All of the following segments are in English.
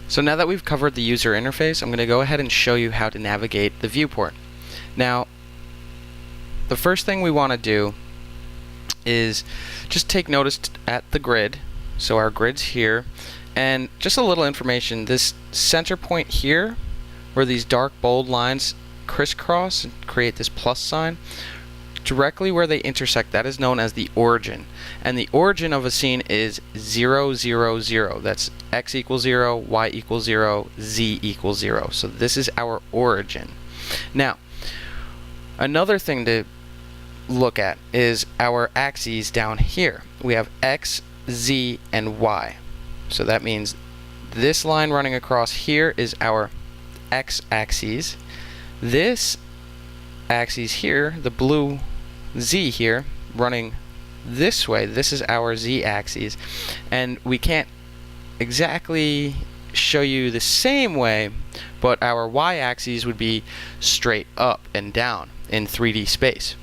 So now that we've covered the user interface, I'm going to go ahead and show you how to navigate the viewport. Now, the first thing we want to do is just take notice at the grid. So our grid's here, and just a little information. This center point here, where these dark bold lines crisscross and create this plus sign, directly where they intersect, that is known as the origin. And the origin of a scene is 0, 0, 0. That's x equals 0, y equals 0, z equals 0. So this is our origin. Now, another thing to look at is our axes down here. We have x, z, and y. So that means this line running across here is our x-axis. This axis here, the blue z here, running this way, this is our z-axis. And we can't exactly show you the same way, but our y-axis would be straight up and down in 3D space.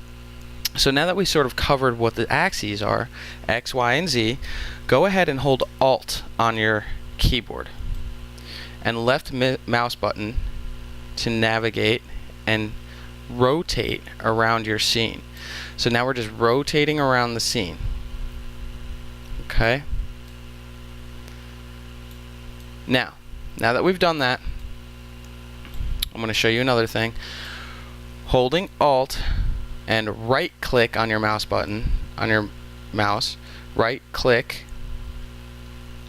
So now that we sort of covered what the axes are, x, y, and z, go ahead and hold Alt on your keyboard and left mouse button to navigate and rotate around your scene. So now we're just rotating around the scene. Okay? Now that we've done that, I'm going to show you another thing. Holding Alt and right click on your mouse button, on your mouse, right click,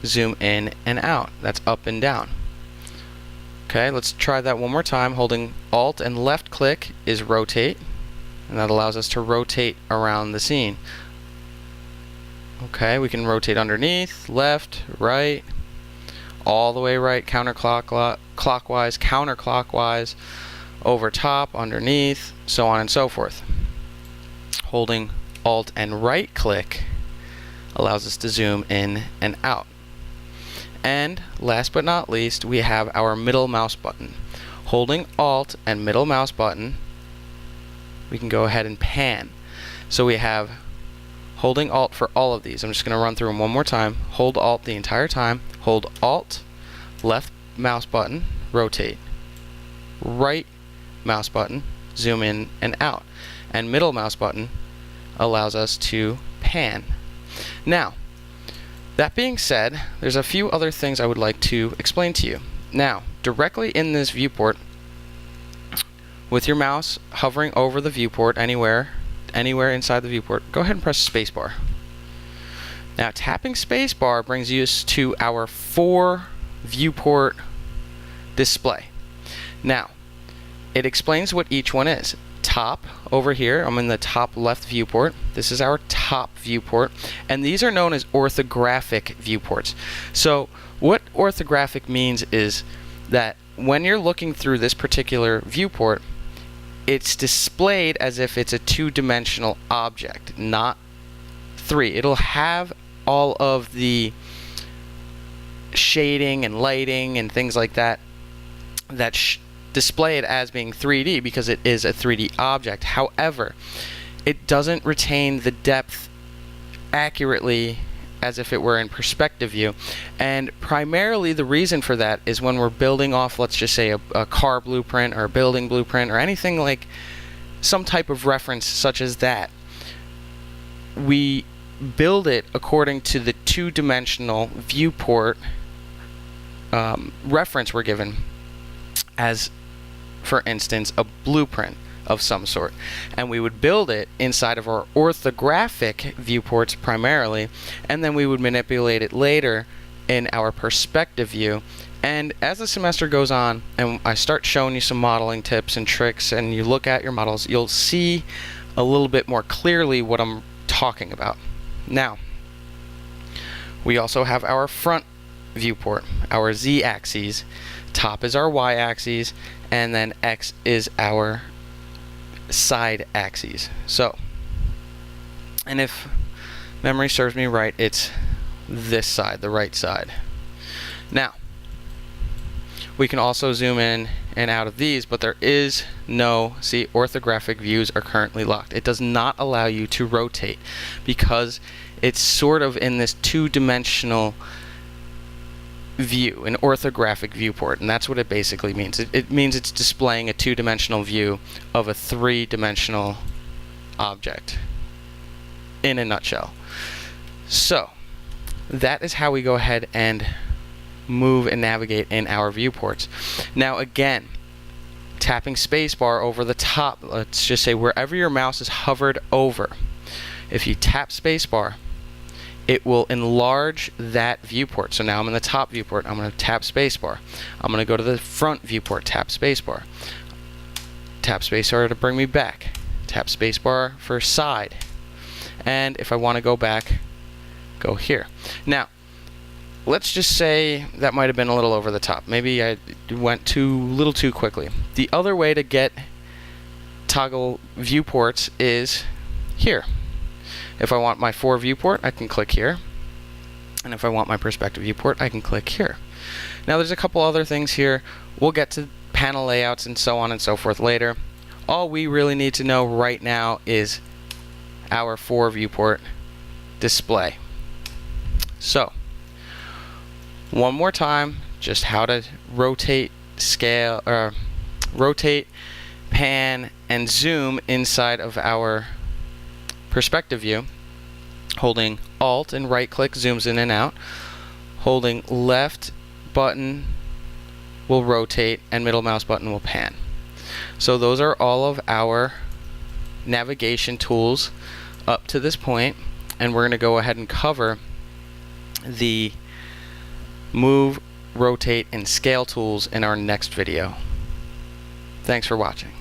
zoom in and out. That's up and down. Okay, let's try that one more time. Holding Alt and left click is rotate, and that allows us to rotate around the scene. Okay, we can rotate underneath, left, right, all the way right, clockwise, counterclockwise, over top, underneath, so on and so forth. Holding Alt and right click allows us to zoom in and out. And last but not least, we have our middle mouse button. Holding Alt and middle mouse button, we can go ahead and pan. So we have holding Alt for all of these. I'm just going to run through them one more time. Hold Alt the entire time. Hold Alt, left mouse button, rotate. Right mouse button, zoom in and out. And middle mouse button allows us to pan. Now, that being said, there's a few other things I would like to explain to you. Now, directly in this viewport, with your mouse hovering over the viewport anywhere inside the viewport, go ahead and press spacebar. Now, tapping spacebar brings you to our 4 viewport display. Now, it explains what each one is. Top over here, I'm in the top left viewport. This is our top viewport, and these are known as orthographic viewports. So what orthographic means is that when you're looking through this particular viewport, it's displayed as if it's a 2-dimensional object, not 3. It'll have all of the shading and lighting and things like that display it as being 3D because it is a 3D object. However, it doesn't retain the depth accurately as if it were in perspective view. And primarily the reason for that is when we're building off, let's just say, a car blueprint or a building blueprint or anything like some type of reference such as that, we build it according to the 2-dimensional viewport reference we're given, as for instance a blueprint of some sort, and we would build it inside of our orthographic viewports primarily, and then we would manipulate it later in our perspective view. And as the semester goes on and I start showing you some modeling tips and tricks and you look at your models, you'll see a little bit more clearly what I'm talking about. Now, we also have our front viewport, our z-axis. Top is our y-axis, and then x is our side axes. So, and if memory serves me right, it's this side, the right side. Now, we can also zoom in and out of these, but there is no, see, orthographic views are currently locked. It does not allow you to rotate because it's sort of in this 2-dimensional view, an orthographic viewport, and that's what it basically means. It means it's displaying a two-dimensional view of a three-dimensional object in a nutshell. So that is how we go ahead and move and navigate in our viewports. Now again, tapping spacebar over the top, let's just say wherever your mouse is hovered over, if you tap spacebar, it will enlarge that viewport. So now I'm in the top viewport, I'm going to tap spacebar. I'm going to go to the front viewport, tap spacebar. Tap spacebar to bring me back. Tap spacebar for side. And if I want to go back, go here. Now, let's just say that might have been a little over the top. Maybe I went a little too quickly. The other way to get toggle viewports is here. If I want my for viewport, I can click here. And if I want my perspective viewport, I can click here. Now there's a couple other things here. We'll get to panel layouts and so on and so forth later. All we really need to know right now is our for viewport display. So, one more time, just how to rotate, scale, rotate, pan, and zoom inside of our perspective view. Holding Alt and right click zooms in and out. Holding left button will rotate and middle mouse button will pan. So those are all of our navigation tools up to this point, and we're going to go ahead and cover the move, rotate, and scale tools in our next video. Thanks for watching.